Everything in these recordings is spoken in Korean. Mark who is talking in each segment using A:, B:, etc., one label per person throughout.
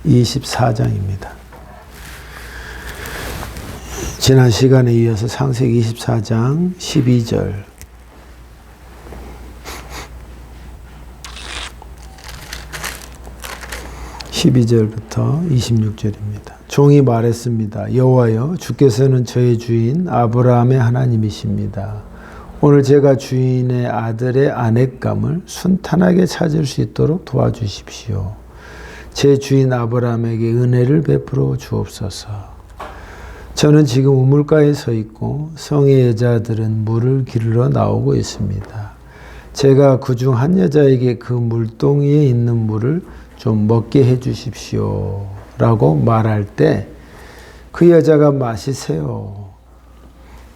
A: 24장입니다. 지난 시간에 이어서 창세기 24장 12절 부터 26절입니다. 종이 말했습니다. 여호와여, 주께서는 저의 주인 아브라함의 하나님이십니다. 오늘 제가 주인의 아들의 아내감을 순탄하게 찾을 수 있도록 도와주십시오. 제 주인 아브라함에게 은혜를 베풀어 주옵소서. 저는 지금 우물가에 서 있고 성의 여자들은 물을 기르러 나오고 있습니다. 제가 그중 한 여자에게 그 물동이에 있는 물을 좀 먹게 해 주십시오 라고 말할 때 그 여자가 마시세요.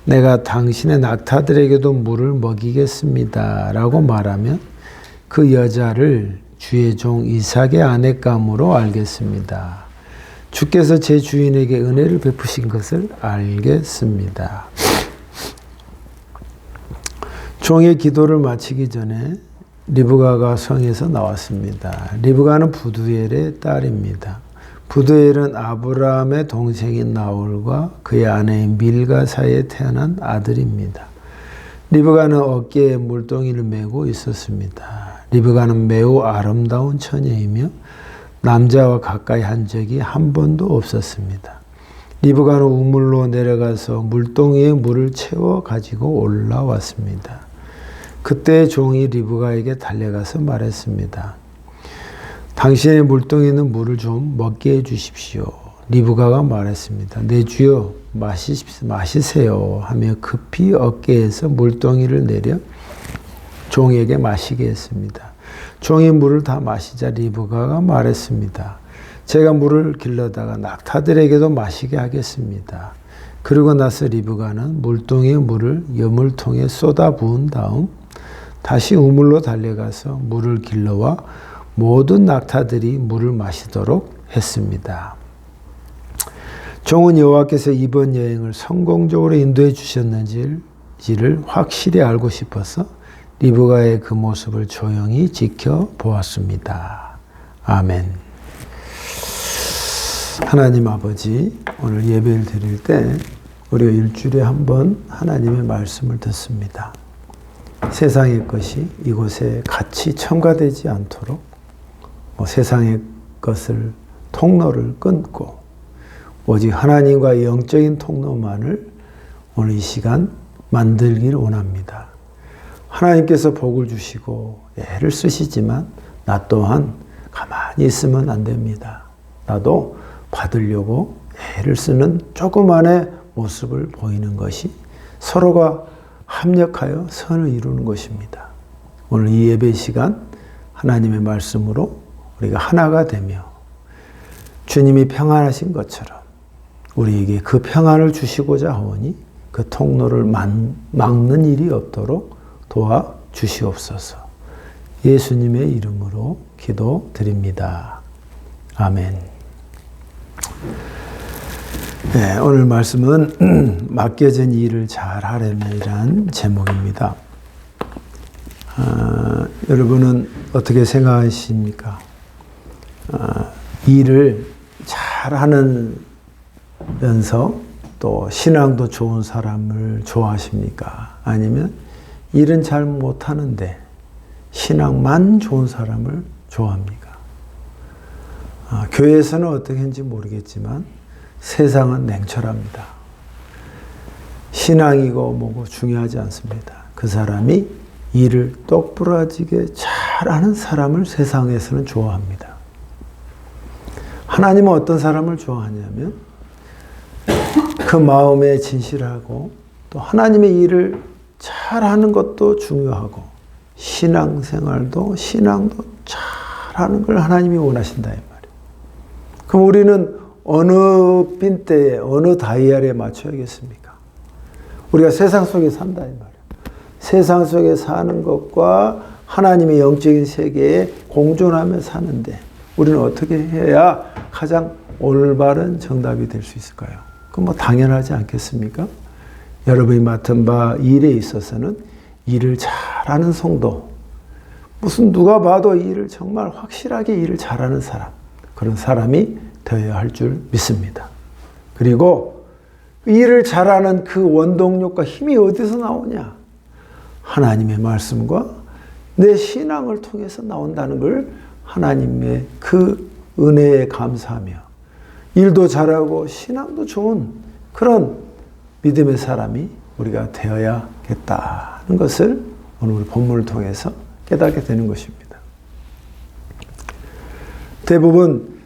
A: 내가 당신의 낙타들에게도 물을 먹이겠습니다 라고 말하면 그 여자를 주의 종 이삭의 아내감으로 알겠습니다. 주께서 제 주인에게 은혜를 베푸신 것을 알겠습니다. 종의 기도를 마치기 전에 리브가가 성에서 나왔습니다. 리브가는 부두엘의 딸입니다. 부두엘은 아브라함의 동생인 나홀과 그의 아내인 밀가 사이에 태어난 아들입니다. 리브가는 어깨에 물동이를 메고 있었습니다. 리브가는 매우 아름다운 처녀이며 남자와 가까이 한 적이 한 번도 없었습니다. 리브가는 우물로 내려가서 물동이에 물을 채워 가지고 올라왔습니다. 그때 종이 리브가에게 달려가서 말했습니다. 당신의 물동이는 물을 좀 먹게 해 주십시오. 리브가가 말했습니다. 내 주여 마시세요 하며 급히 어깨에서 물동이를 내려 종에게 마시게 했습니다. 종이 물을 다 마시자 리브가가 말했습니다. 제가 물을 길러다가 낙타들에게도 마시게 하겠습니다. 그러고 나서 리브가는 물동이의 물을 여물통에 쏟아 부은 다음 다시 우물로 달려가서 물을 길러와 모든 낙타들이 물을 마시도록 했습니다. 종은 여호와께서 이번 여행을 성공적으로 인도해 주셨는지를 확실히 알고 싶어서 리브가의 그 모습을 조용히 지켜보았습니다. 아멘. 하나님 아버지, 오늘 예배를 드릴 때 우리가 일주일에 한 번 하나님의 말씀을 듣습니다. 세상의 것이 이곳에 같이 첨가되지 않도록 세상의 것을 통로를 끊고 오직 하나님과 영적인 통로만을 오늘 이 시간 만들기를 원합니다. 하나님께서 복을 주시고 애를 쓰시지만 나 또한 가만히 있으면 안 됩니다. 나도 받으려고 애를 쓰는 조그만의 모습을 보이는 것이 서로가 합력하여 선을 이루는 것입니다. 오늘 이 예배 시간 하나님의 말씀으로 우리가 하나가 되며 주님이 평안하신 것처럼 우리에게 그 평안을 주시고자 하오니 그 통로를 막는 일이 없도록 도와주시옵소서. 예수님의 이름으로 기도드립니다. 아멘. 네, 오늘 말씀은 맡겨진 일을 잘 하려면이란 제목입니다. 여러분은 어떻게 생각하십니까? 일을 잘 하면서 또 신앙도 좋은 사람을 좋아하십니까? 아니면 일은 잘 못하는데 신앙만 좋은 사람을 좋아합니까? 교회에서는 어떻게 했는지 모르겠지만 세상은 냉철합니다. 신앙이고 뭐고 중요하지 않습니다. 그 사람이 일을 똑부러지게 잘하는 사람을 세상에서는 좋아합니다. 하나님은 어떤 사람을 좋아하냐면 그 마음에 진실하고 또 하나님의 일을 잘하는 것도 중요하고 신앙생활도 신앙도 잘하는 걸 하나님이 원하신다 이 말이에요. 그럼 우리는 어느 핀대에 어느 다이얼에 맞춰야겠습니까? 우리가 세상 속에 산다 이 말이에요. 세상 속에 사는 것과 하나님의 영적인 세계에 공존하며 사는데 우리는 어떻게 해야 가장 올바른 정답이 될 수 있을까요? 그건 당연하지 않겠습니까? 여러분이 맡은 바 일에 있어서는 일을 잘하는 성도, 무슨 누가 봐도 일을 정말 확실하게 일을 잘하는 사람, 그런 사람이 되어야 할 줄 믿습니다. 그리고 일을 잘하는 그 원동력과 힘이 어디서 나오냐? 하나님의 말씀과 내 신앙을 통해서 나온다는 걸 하나님의 그 은혜에 감사하며 일도 잘하고 신앙도 좋은 그런 믿음의 사람이 우리가 되어야겠다는 것을 오늘 우리 본문을 통해서 깨닫게 되는 것입니다. 대부분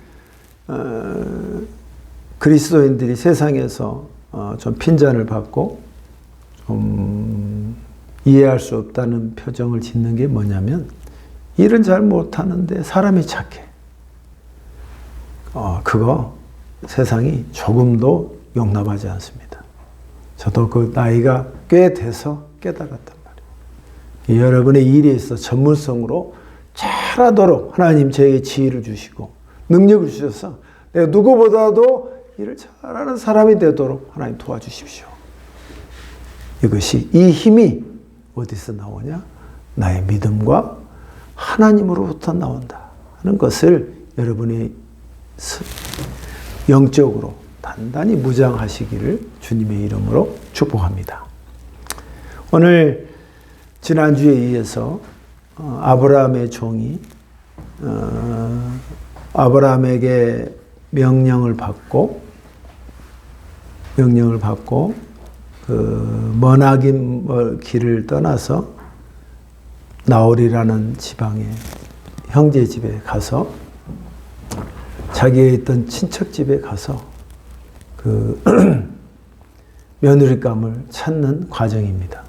A: 그리스도인들이 세상에서 좀 핀잔을 받고 좀 이해할 수 없다는 표정을 짓는 게 뭐냐면 일은 잘 못하는데 사람이 착해. 그거 세상이 조금도 용납하지 않습니다. 저도 그 나이가 꽤 돼서 깨달았단 말이에요. 여러분의 일에 있어 전문성으로 잘하도록 하나님 저에게 지혜를 주시고 능력을 주셔서 내가 누구보다도 일을 잘하는 사람이 되도록 하나님 도와주십시오. 이것이 이 힘이 어디서 나오냐? 나의 믿음과 하나님으로부터 나온다 하는 것을 여러분이 영적으로 단단히 무장하시기를 주님의 이름으로 축복합니다. 오늘 지난주에 이어서 아브라함의 종이 아브라함에게 명령을 받고 그 머나긴 길을 떠나서 나홀이라는 지방의 형제 집에 가서 자기의 있던 친척 집에 가서 그 며느리감을 찾는 과정입니다.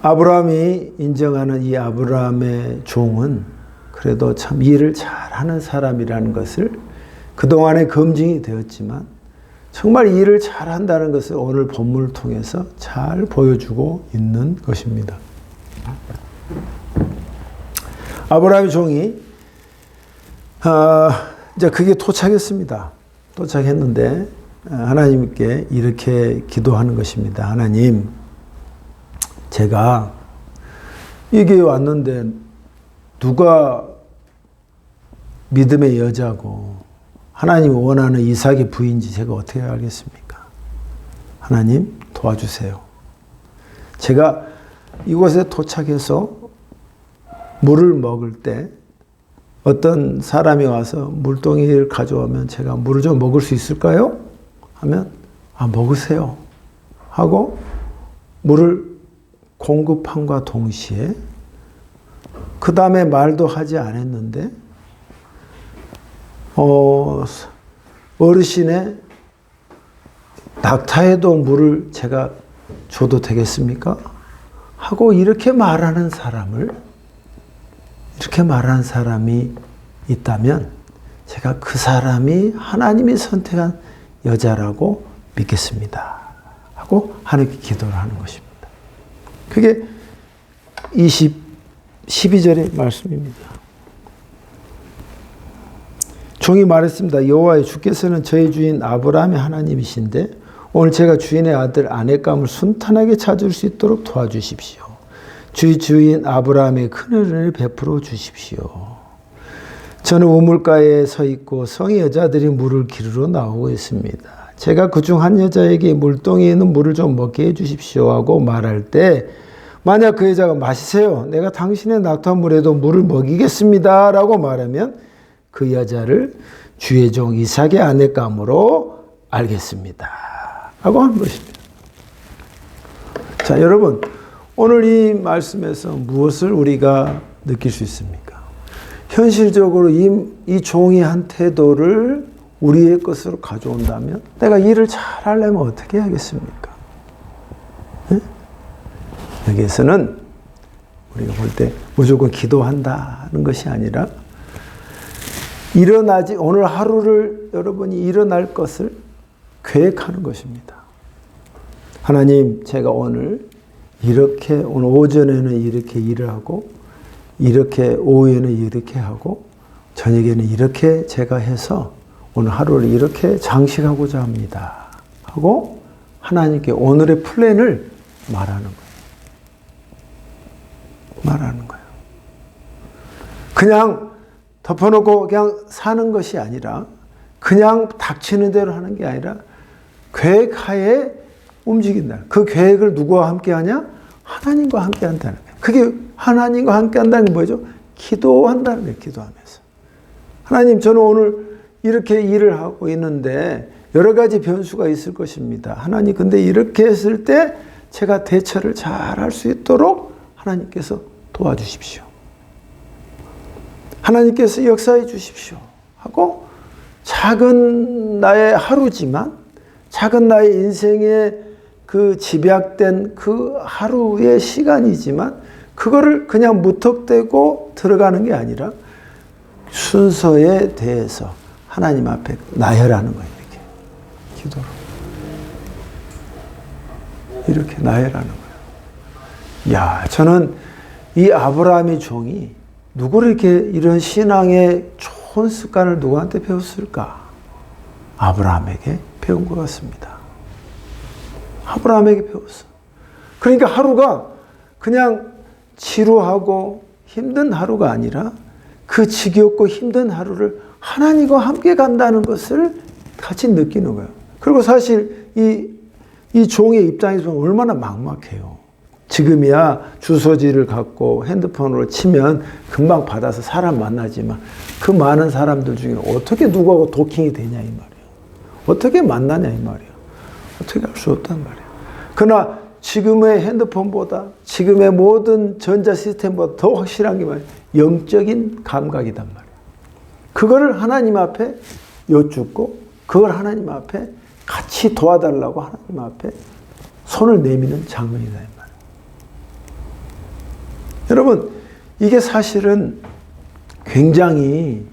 A: 아브라함이 인정하는 이 아브라함의 종은 그래도 참 일을 잘하는 사람이라는 것을 그동안에 검증이 되었지만 정말 일을 잘한다는 것을 오늘 본문을 통해서 잘 보여주고 있는 것입니다. 아브라함의 종이 이제 그게 도착했습니다. 도착했는데 하나님께 이렇게 기도하는 것입니다. 하나님, 제가 여기 왔는데 누가 믿음의 여자고 하나님이 원하는 이삭의 부인인지 제가 어떻게 알겠습니까? 하나님 도와주세요. 제가 이곳에 도착해서 물을 먹을 때 어떤 사람이 와서 물동이를 가져오면 제가 물을 좀 먹을 수 있을까요? 하면 먹으세요 하고 물을 공급함과 동시에 그 다음에 말도 하지 않았는데 어르신의 낙타에도 물을 제가 줘도 되겠습니까? 하고 이렇게 말하는 사람이 있다면 제가 그 사람이 하나님이 선택한 여자라고 믿겠습니다. 하고 하나님께 기도를 하는 것입니다. 그게 12절의 말씀입니다. 종이 말했습니다. 여호와여, 주께서는 저희 주인 아브라함의 하나님이신데 오늘 제가 주인의 아들 아내감을 순탄하게 찾을 수 있도록 도와주십시오. 주의 주인 아브라함의 큰 은혜를 베풀어 주십시오. 저는 우물가에 서 있고 성의 여자들이 물을 기르러 나오고 있습니다. 제가 그중 한 여자에게 물동이에 있는 물을 좀 먹게 해주십시오 하고 말할 때 만약 그 여자가 마시세요. 내가 당신의 낙타물에도 물을 먹이겠습니다 라고 말하면 그 여자를 주의 종 이삭의 아내감으로 알겠습니다 하고 하는 것입니다. 자, 여러분, 오늘 이 말씀에서 무엇을 우리가 느낄 수 있습니까? 현실적으로 이 종이 한 태도를 우리의 것으로 가져온다면 내가 일을 잘하려면 어떻게 해야겠습니까? 네? 여기에서는 우리가 볼 때 무조건 기도한다는 것이 아니라 오늘 하루를 여러분이 일어날 것을 계획하는 것입니다. 하나님, 제가 오늘 오전에는 이렇게 일을 하고, 이렇게 오후에는 이렇게 하고, 저녁에는 이렇게 제가 해서 오늘 하루를 이렇게 장식하고자 합니다. 하고 하나님께 오늘의 플랜을 말하는 거예요. 그냥 덮어놓고 그냥 사는 것이 아니라 그냥 닥치는 대로 하는 게 아니라 계획하에 움직인다. 그 계획을 누구와 함께 하냐? 하나님과 함께 한다는 거예요. 그게 하나님과 함께 한다는 게 뭐죠? 기도한다는 거예요. 기도하면서. 하나님, 저는 오늘 이렇게 일을 하고 있는데 여러 가지 변수가 있을 것입니다. 하나님, 근데 이렇게 했을 때 제가 대처를 잘 할 수 있도록 하나님께서 도와주십시오. 하나님께서 역사해 주십시오. 하고 작은 나의 하루지만, 작은 나의 인생의 그 집약된 그 하루의 시간이지만 그거를 그냥 무턱대고 들어가는 게 아니라 순서에 대해서 하나님 앞에 나열하는 거예요. 이렇게 기도로 이렇게 나열하는 거예요. 야, 저는 이 아브라함의 종이 누구를 이렇게 이런 신앙의 좋은 습관을 누구한테 배웠을까? 아브라함에게 배운 것 같습니다. 아브라함에게 배웠어. 그러니까 하루가 그냥 지루하고 힘든 하루가 아니라 그 지겹고 힘든 하루를 하나님과 함께 간다는 것을 같이 느끼는 거예요. 그리고 사실 이 종의 입장에서 얼마나 막막해요. 지금이야 주소지를 갖고 핸드폰으로 치면 금방 받아서 사람 만나지만 그 많은 사람들 중에 어떻게 누구하고 도킹이 되냐 이 말이에요. 어떻게 만나냐 이 말이에요. 어떻게 할 수 없단 말이에요. 그러나 지금의 핸드폰보다 지금의 모든 전자 시스템보다 더 확실한 게 뭐예요? 영적인 감각이단 말이에요. 그거를 하나님 앞에 여쭙고 그걸 하나님 앞에 같이 도와달라고 하나님 앞에 손을 내미는 장면이다 이 말이에요. 여러분, 이게 사실은 굉장히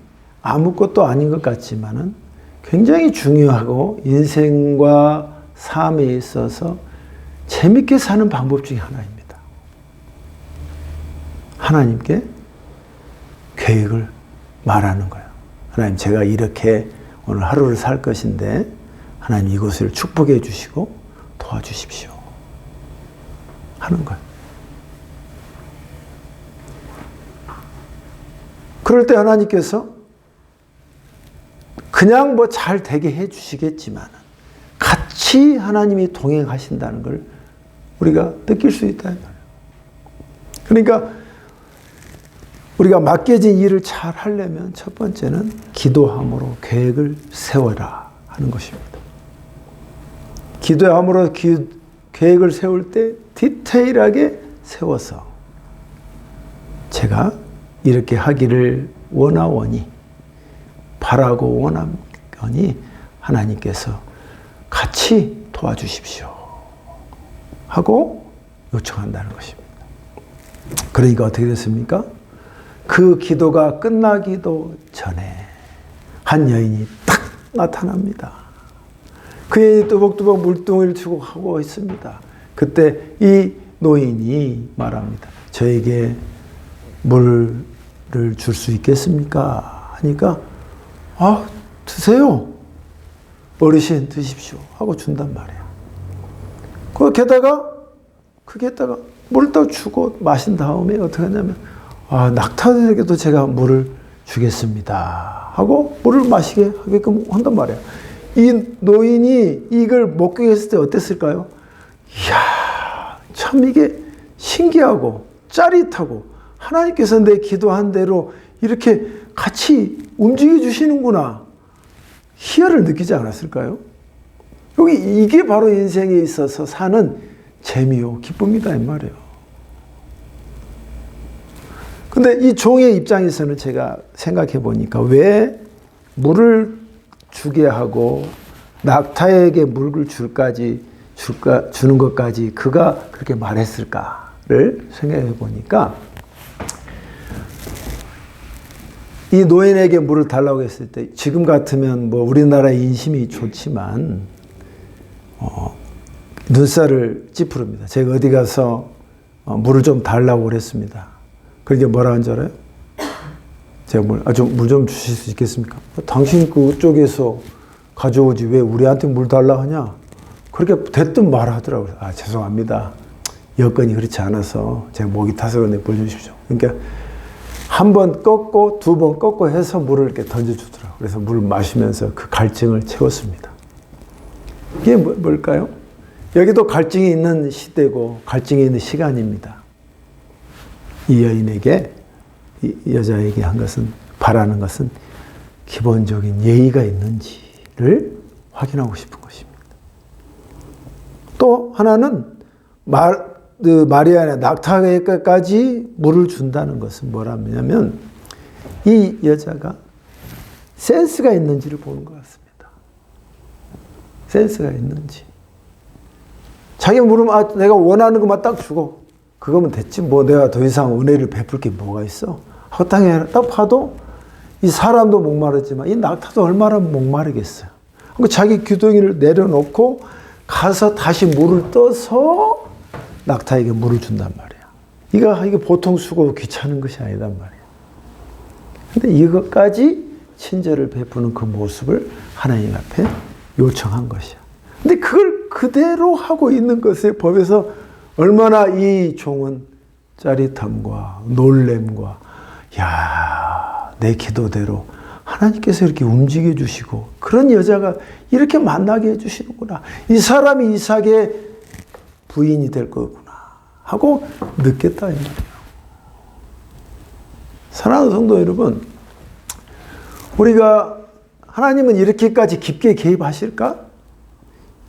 A: 아무것도 아닌 것 같지만은 굉장히 중요하고 인생과 삶에 있어서 재밌게 사는 방법 중에 하나입니다. 하나님께 계획을 말하는 거예요. 하나님, 제가 이렇게 오늘 하루를 살 것인데 하나님 이것을 축복해 주시고 도와주십시오. 하는 거예요. 그럴 때 하나님께서 그냥 뭐 잘 되게 해 주시겠지만 같이 하나님이 동행하신다는 걸 우리가 느낄 수 있다. 그러니까 우리가 맡겨진 일을 잘 하려면 첫 번째는 기도함으로 계획을 세워라 하는 것입니다. 기도함으로 계획을 세울 때 디테일하게 세워서 제가 이렇게 하기를 원하오니 바라고 원하오니 하나님께서 같이 도와주십시오 하고 요청한다는 것입니다. 그러니까 어떻게 됐습니까? 그 기도가 끝나기도 전에 한 여인이 딱 나타납니다. 그 여인이 뚜벅뚜벅 물동이를 주고 하고 있습니다. 그때 이 노인이 말합니다. 저에게 물을 줄 수 있겠습니까? 하니까 드세요. 어르신 드십시오 하고 준단 말이에요. 거기에다가 물을 또 주고 마신 다음에 어떻게 하냐면 낙타들에게도 제가 물을 주겠습니다 하고 물을 마시게 하게끔 한단 말이에요. 이 노인이 이걸 목격했을 때 어땠을까요? 이야, 참 이게 신기하고 짜릿하고 하나님께서 내 기도한 대로 이렇게 같이 움직여 주시는구나. 희열을 느끼지 않았을까요? 이게 바로 인생에 있어서 사는 재미요, 기쁨이다 이 말이에요. 근데 이 종의 입장에서는 제가 생각해 보니까 왜 물을 주게 하고 낙타에게 물을 주는 것까지 그가 그렇게 말했을까를 생각해 보니까 이 노인에게 물을 달라고 했을 때 지금 같으면 뭐 우리나라의 인심이 좋지만 눈살을 찌푸릅니다. 제가 어디 가서 물을 좀 달라고 그랬습니다. 그게 뭐라 한 줄 알아요? 제가 물 좀 주실 수 있겠습니까? 당신 그쪽에서 가져오지 왜 우리한테 물 달라 하냐? 그렇게 대뜸 말하더라고요. 죄송합니다. 여건이 그렇지 않아서 제가 목이 타서 그런데 물 주십시오. 그러니까 한 번 꺾고 두 번 꺾고 해서 물을 이렇게 던져주더라고요. 그래서 물을 마시면서 그 갈증을 채웠습니다. 이게 뭘까요? 여기도 갈증이 있는 시대고 갈증이 있는 시간입니다. 이 여인에게, 이 여자에게 한 것은, 바라는 것은 기본적인 예의가 있는지를 확인하고 싶은 것입니다. 또 하나는 마리아의 낙타에게까지 물을 준다는 것은 뭐라냐면 이 여자가 센스가 있는지를 보는 것 같습니다. 센스가 있는지. 자기 물으면 내가 원하는 것만 딱 주고 그거면 됐지. 뭐 내가 더 이상 은혜를 베풀 게 뭐가 있어. 하고 딱 봐도 이 사람도 목마르지만 이 낙타도 얼마나 목마르겠어요. 그러니까 자기 귀둥이를 내려놓고 가서 다시 물을 떠서 낙타에게 물을 준단 말이야. 이게 보통 수고 귀찮은 것이 아니단 말이야. 근데 이것까지 친절을 베푸는 그 모습을 하나님 앞에 요청한 것이야. 근데 그걸 그대로 하고 있는 것에 법에서 얼마나 이 종은 짜릿함과 놀램과 내 기도대로 하나님께서 이렇게 움직여 주시고 그런 여자가 이렇게 만나게 해주시는구나. 이 사람이 이삭의 부인이 될 거구나 하고 느꼈다 이 말이에요. 사랑하는 성도 여러분, 우리가 하나님은 이렇게까지 깊게 개입하실까?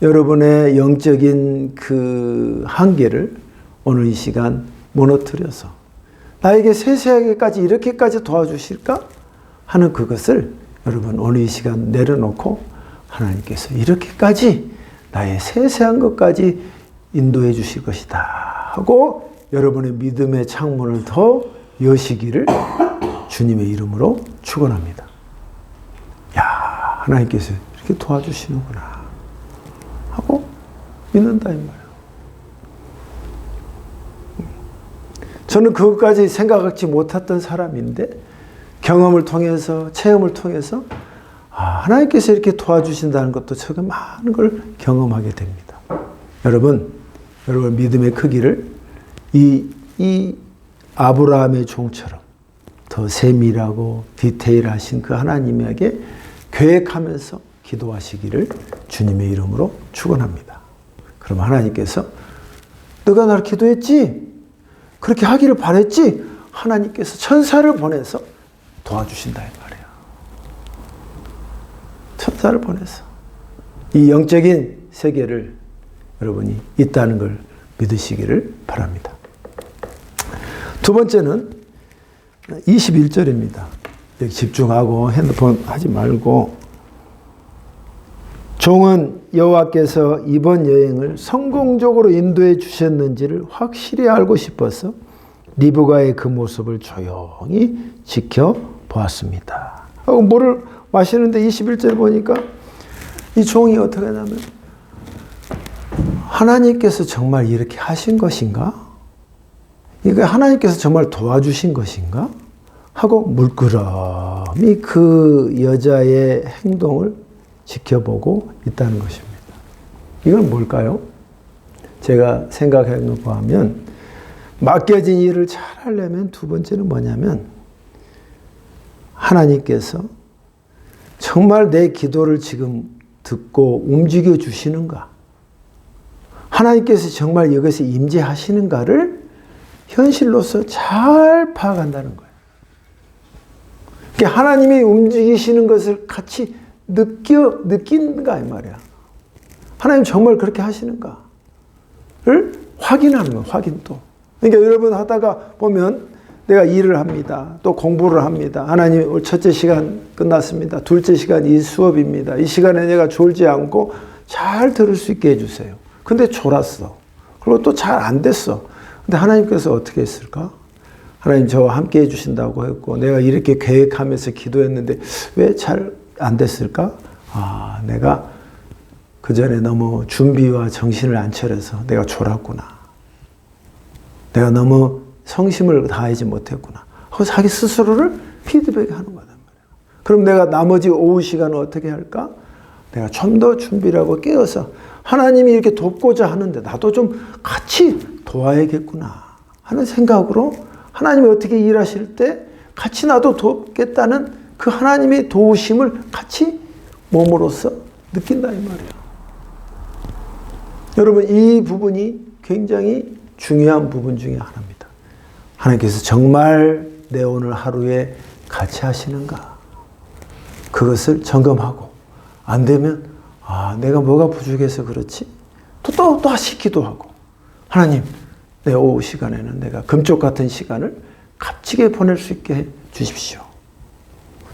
A: 여러분의 영적인 그 한계를 오늘 이 시간 무너뜨려서 나에게 세세하게까지 이렇게까지 도와주실까? 하는 그것을 여러분 오늘 이 시간 내려놓고 하나님께서 이렇게까지 나의 세세한 것까지 인도해 주실 것이다 하고 여러분의 믿음의 창문을 더 여시기를 주님의 이름으로 축원합니다. 하나님께서 이렇게 도와주시는구나 하고 믿는다 이 말이에요. 저는 그것까지 생각하지 못했던 사람인데 경험을 통해서 체험을 통해서 하나님께서 이렇게 도와주신다는 것도 제가 많은 걸 경험하게 됩니다. 여러분 믿음의 크기를 이 아브라함의 종처럼 더 세밀하고 디테일하신 그 하나님에게 계획하면서 기도하시기를 주님의 이름으로 축원합니다. 그럼 하나님께서 너가 나를 기도했지? 그렇게 하기를 바랬지? 하나님께서 천사를 보내서 도와주신다 이 말이에요. 천사를 보내서 이 영적인 세계를 여러분이 있다는 걸 믿으시기를 바랍니다. 두 번째는 21절입니다. 여기 집중하고 핸드폰 하지 말고 종은 여호와께서 이번 여행을 성공적으로 인도해 주셨는지를 확실히 알고 싶어서 리브가의 그 모습을 조용히 지켜보았습니다. 하고 물을 마시는데 21절 보니까 이 종이 어떻게 하냐면 하나님께서 정말 이렇게 하신 것인가? 이거 하나님께서 정말 도와주신 것인가? 하고 물끄러미 그 여자의 행동을 지켜보고 있다는 것입니다. 이건 뭘까요? 제가 생각해 놓고 하면 맡겨진 일을 잘 하려면 두 번째는 뭐냐면 하나님께서 정말 내 기도를 지금 듣고 움직여 주시는가? 하나님께서 정말 이것에 임재하시는가를 현실로서 잘 파악한다는 거예요. 그러니까 하나님이 움직이시는 것을 같이 느끼는가 이 말이야. 하나님 정말 그렇게 하시는가를 확인하는 거예요. 확인도. 그러니까 여러분 하다가 보면 내가 일을 합니다. 또 공부를 합니다. 하나님 오늘 첫째 시간 끝났습니다. 둘째 시간 이 수업입니다. 이 시간에 내가 졸지 않고 잘 들을 수 있게 해주세요. 근데 졸았어. 그리고 또 잘 안 됐어. 근데 하나님께서 어떻게 했을까? 하나님 저와 함께 해주신다고 했고 내가 이렇게 계획하면서 기도했는데 왜 잘 안 됐을까? 내가 그 전에 너무 준비와 정신을 안 차려서 내가 졸았구나. 내가 너무 성심을 다하지 못했구나. 하고 자기 스스로를 피드백하는 거단 말이에요. 그럼 내가 나머지 오후 시간을 어떻게 할까? 내가 좀 더 준비를 하고 깨어서 하나님이 이렇게 돕고자 하는데 나도 좀 같이 도와야겠구나 하는 생각으로 하나님이 어떻게 일하실 때 같이 나도 돕겠다는 그 하나님의 도우심을 같이 몸으로써 느낀다 이 말이에요. 여러분, 이 부분이 굉장히 중요한 부분 중에 하나입니다. 하나님께서 정말 내 오늘 하루에 같이 하시는가? 그것을 점검하고, 안 되면 내가 뭐가 부족해서 그렇지? 또 다시 기도하고, 하나님, 내 오후 시간에는 내가 금쪽 같은 시간을 값지게 보낼 수 있게 해 주십시오.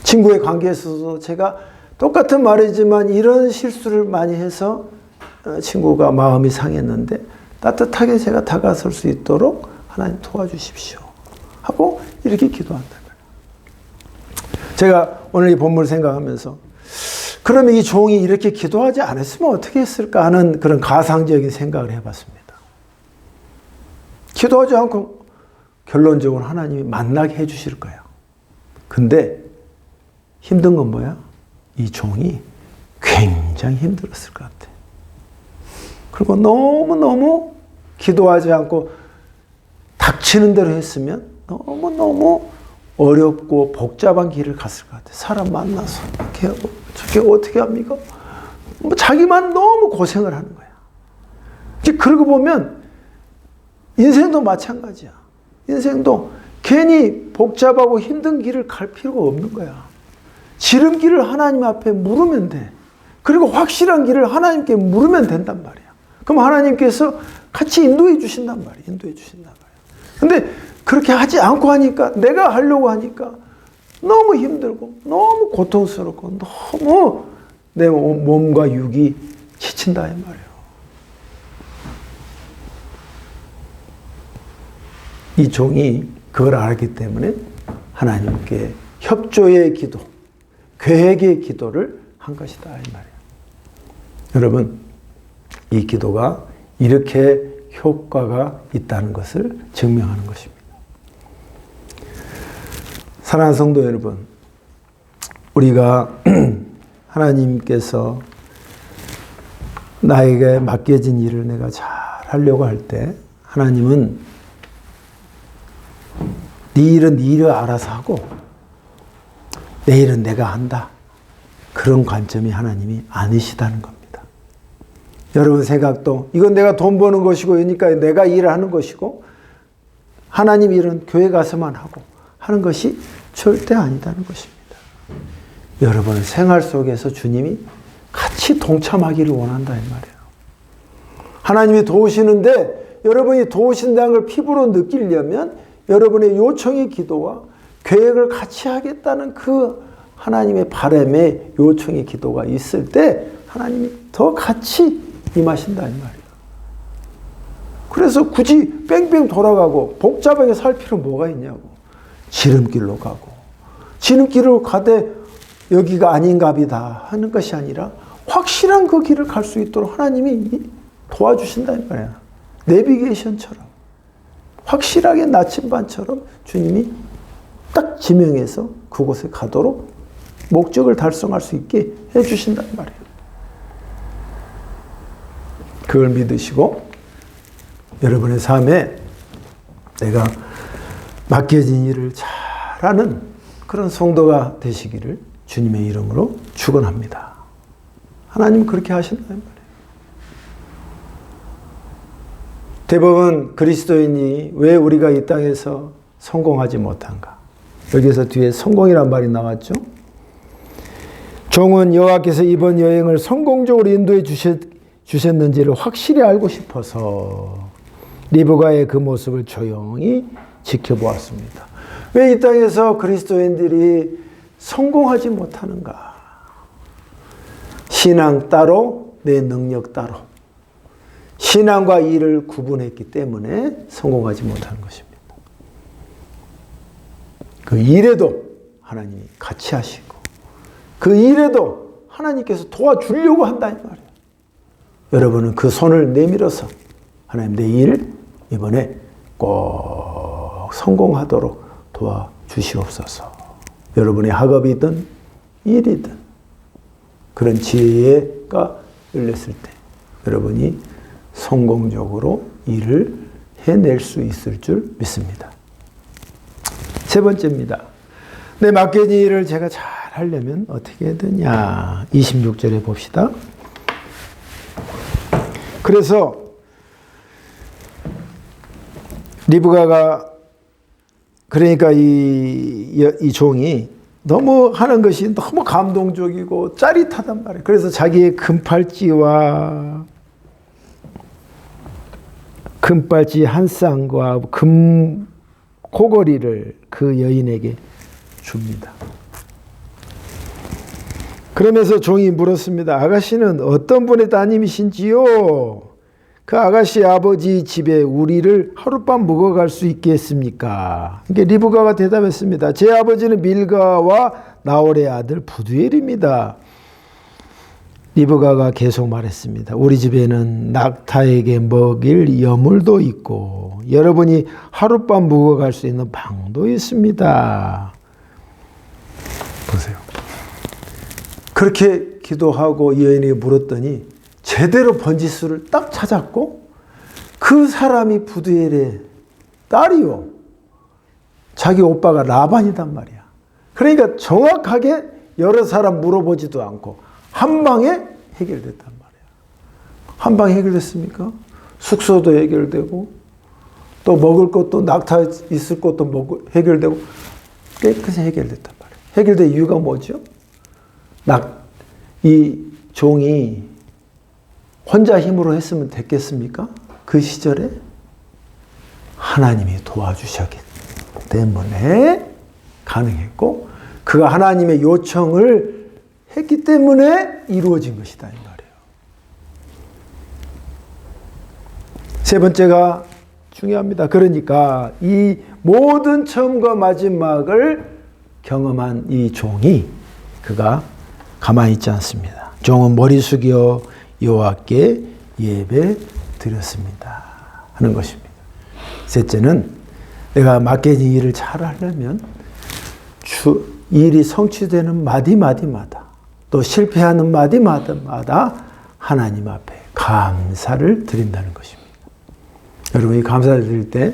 A: 친구의 관계에 있어서 제가 똑같은 말이지만 이런 실수를 많이 해서 친구가 마음이 상했는데 따뜻하게 제가 다가설 수 있도록 하나님 도와주십시오 하고 이렇게 기도한다. 제가 오늘 이 본문을 생각하면서 그럼 이 종이 이렇게 기도하지 않았으면 어떻게 했을까 하는 그런 가상적인 생각을 해봤습니다. 기도하지 않고 결론적으로 하나님이 만나게 해주실 거예요. 근데 힘든 건 뭐야? 이 종이 굉장히 힘들었을 것 같아. 그리고 너무너무 기도하지 않고 닥치는 대로 했으면 너무너무 어렵고 복잡한 길을 갔을 것 같아. 사람 만나서 이렇게 하고 저게 어떻게 합니까? 자기만 너무 고생을 하는 거야. 이제 그러고 보면 인생도 마찬가지야. 인생도 괜히 복잡하고 힘든 길을 갈 필요가 없는 거야. 지름길을 하나님 앞에 물으면 돼. 그리고 확실한 길을 하나님께 물으면 된단 말이야. 그럼 하나님께서 같이 인도해 주신단 말이야. 인도해 주신단 말이야. 근데 그렇게 하지 않고 하니까, 내가 하려고 하니까 너무 힘들고 너무 고통스럽고 너무 내 몸과 육이 지친다 이 말이에요. 이 종이 그걸 알았기 때문에 하나님께 협조의 기도, 계획의 기도를 한 것이다 이 말이에요. 여러분, 이 기도가 이렇게 효과가 있다는 것을 증명하는 것입니다. 사랑하는 성도 여러분, 우리가 하나님께서 나에게 맡겨진 일을 내가 잘 하려고 할 때 하나님은 네 일은 네 일을 알아서 하고 내 일은 내가 한다. 그런 관점이 하나님이 아니시다는 겁니다. 여러분 생각도 이건 내가 돈 버는 것이고 그러니까 내가 일을 하는 것이고 하나님 일은 교회 가서만 하고 하는 것이 절대 아니다는 것입니다. 여러분 생활 속에서 주님이 같이 동참하기를 원한다 이 말이에요. 하나님이 도우시는데 여러분이 도우신다는 걸 피부로 느끼려면 여러분의 요청의 기도와 계획을 같이 하겠다는 그 하나님의 바람의 요청의 기도가 있을 때 하나님이 더 같이 임하신다 이 말이에요. 그래서 굳이 뺑뺑 돌아가고 복잡하게 살 필요 뭐가 있냐고. 지름길로 가고 지름길로 가되 여기가 아닌갑이다 하는 것이 아니라 확실한 그 길을 갈 수 있도록 하나님이 도와주신다 이 말이에요. 내비게이션처럼 확실하게 나침반처럼 주님이 딱 지명해서 그곳에 가도록 목적을 달성할 수 있게 해주신다 이 말이에요. 그걸 믿으시고 여러분의 삶에 내가 맡겨진 일을 잘하는 그런 성도가 되시기를 주님의 이름으로 축원합니다. 하나님 그렇게 하신다 이 말이에요. 대부분 그리스도인이 왜 우리가 이 땅에서 성공하지 못한가? 여기서 뒤에 성공이란 말이 나왔죠. 종은 여호와께서 이번 여행을 성공적으로 인도해 주셨는지를 확실히 알고 싶어서 리브가의 그 모습을 조용히 지켜보았습니다. 왜 이 땅에서 그리스도인들이 성공하지 못하는가? 신앙 따로, 내 능력 따로. 신앙과 일을 구분했기 때문에 성공하지 못하는 것입니다. 그 일에도 하나님이 같이 하시고 그 일에도 하나님께서 도와주려고 한다 이 말이에요. 여러분은 그 손을 내밀어서 하나님 내 일 이번에 꼭 성공하도록 도와주시옵소서. 여러분의 학업이든 일이든 그런 지혜가 열렸을 때 여러분이 성공적으로 일을 해낼 수 있을 줄 믿습니다. 세 번째입니다. 내 맡겨진 일을 제가 잘 하려면 어떻게 해야 되냐. 26절에 봅시다. 그래서 리브가가 그러니까 이 종이 너무 하는 것이 너무 감동적이고 짜릿하단 말이에요. 그래서 자기의 금팔찌 한 쌍과 금 고거리를 그 여인에게 줍니다. 그러면서 종이 물었습니다. 아가씨는 어떤 분의 따님이신지요? 그 아가씨 아버지 집에 우리를 하룻밤 묵어갈 수 있겠습니까? 그러니까 리브가가 대답했습니다. 제 아버지는 밀가와 나홀의 아들 부두엘입니다. 리브가가 계속 말했습니다. 우리 집에는 낙타에게 먹일 여물도 있고 여러분이 하룻밤 묵어갈 수 있는 방도 있습니다. 보세요. 그렇게 기도하고 이 여인에게 물었더니 제대로 번지수를 딱 찾았고 그 사람이 부두엘의 딸이요. 자기 오빠가 라반이단 말이야. 그러니까 정확하게 여러 사람 물어보지도 않고 한 방에 해결됐단 말이야. 한 방에 해결됐습니까? 숙소도 해결되고 또 먹을 것도 낙타 있을 것도 해결되고 깨끗이 해결됐단 말이야. 해결된 이유가 뭐죠? 이 종이 혼자 힘으로 했으면 됐겠습니까? 그 시절에 하나님이 도와주셨기 때문에 가능했고 그가 하나님의 요청을 했기 때문에 이루어진 것이다 이 말이에요. 세 번째가 중요합니다. 그러니까 이 모든 처음과 마지막을 경험한 이 종이 그가 가만히 있지 않습니다. 종은 머리 숙여 여호와께 예배 드렸습니다 하는 것입니다. 셋째는 내가 맡겨진 일을 잘 하려면 일이 성취되는 마디마디마다 또 실패하는 마디마디마다 하나님 앞에 감사를 드린다는 것입니다. 여러분 이 감사를 드릴 때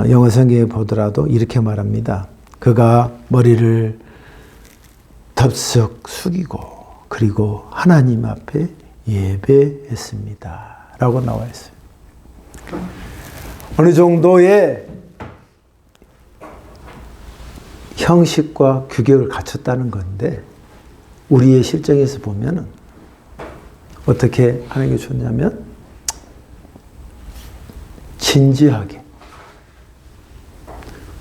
A: 영어 성경에 보더라도 이렇게 말합니다. 그가 머리를 덥석 숙이고 그리고 하나님 앞에 예배했습니다 라고 나와 있어요. 어느 정도의 형식과 규격을 갖췄다는 건데 우리의 실정에서 보면은 어떻게 하는 게 좋냐면 진지하게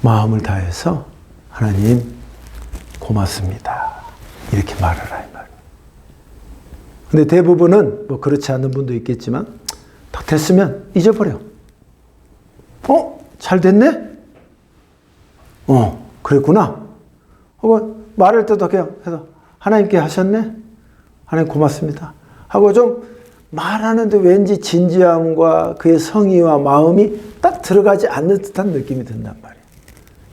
A: 마음을 다해서 하나님 고맙습니다 이렇게 말하라 이 말이에요. 근데 대부분은 뭐 그렇지 않은 분도 있겠지만 딱 됐으면 잊어버려. 잘 됐네? 그랬구나. 하고 말할 때도 그냥 해서 하나님께 하셨네? 하나님 고맙습니다. 하고 좀 말하는데 왠지 진지함과 그의 성의와 마음이 딱 들어가지 않는 듯한 느낌이 든단 말이에요.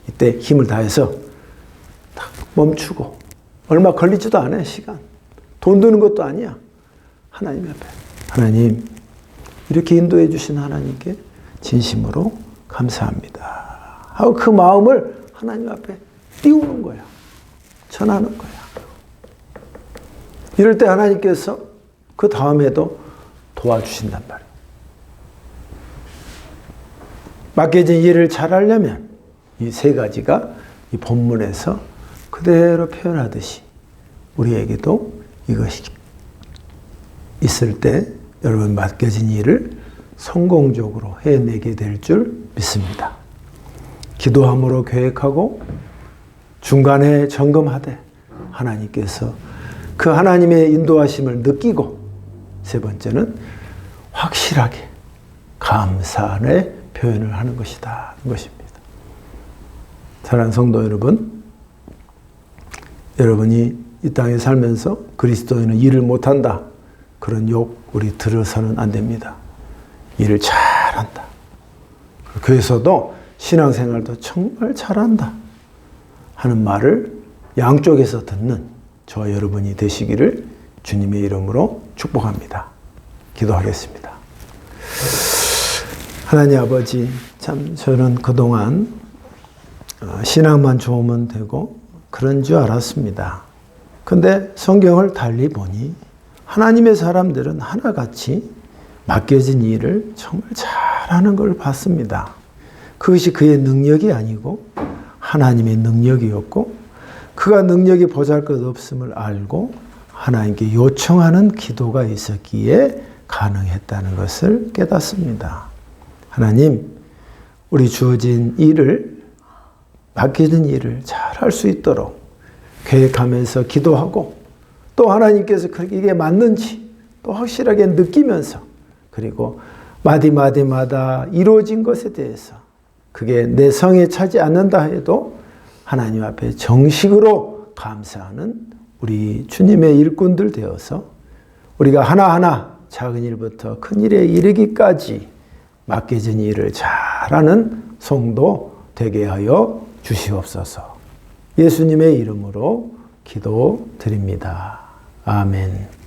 A: 이때 힘을 다해서 딱 멈추고 얼마 걸리지도 않아요. 시간. 돈 드는 것도 아니야. 하나님 앞에 하나님 이렇게 인도해 주신 하나님께 진심으로 감사합니다 하고 그 마음을 하나님 앞에 띄우는 거야. 전하는 거야. 이럴 때 하나님께서 그 다음에도 도와주신단 말이에요. 맡겨진 일을 잘하려면 이 세 가지가 이 본문에서 그대로 표현하듯이 우리에게도 이것이 있을 때 여러분 맡겨진 일을 성공적으로 해내게 될 줄 믿습니다. 기도함으로 계획하고 중간에 점검하되 하나님께서 그 하나님의 인도하심을 느끼고 세 번째는 확실하게 감사의 표현을 하는 것이다. 것입니다. 사랑하는 성도 여러분, 여러분이 이 땅에 살면서 그리스도인은 일을 못한다. 그런 욕 우리 들어서는 안 됩니다. 일을 잘한다. 교회에서도 신앙생활도 정말 잘한다 하는 말을 양쪽에서 듣는 저 여러분이 되시기를 주님의 이름으로 축복합니다. 기도하겠습니다. 하나님 아버지, 참 저는 그동안 신앙만 좋으면 되고 그런 줄 알았습니다. 근데 성경을 달리 보니 하나님의 사람들은 하나같이 맡겨진 일을 정말 잘하는 걸 봤습니다. 그것이 그의 능력이 아니고 하나님의 능력이었고 그가 능력이 보잘것없음을 알고 하나님께 요청하는 기도가 있었기에 가능했다는 것을 깨닫습니다. 하나님, 우리 주어진 일을, 맡겨진 일을 잘 할 수 있도록 계획하면서 기도하고 또 하나님께서 이게 맞는지 또 확실하게 느끼면서 그리고 마디마디마다 이루어진 것에 대해서 그게 내 성에 차지 않는다 해도 하나님 앞에 정식으로 감사하는 우리 주님의 일꾼들 되어서 우리가 하나하나 작은 일부터 큰 일에 이르기까지 맡겨진 일을 잘하는 성도 되게 하여 주시옵소서. 예수님의 이름으로 기도드립니다. 아멘.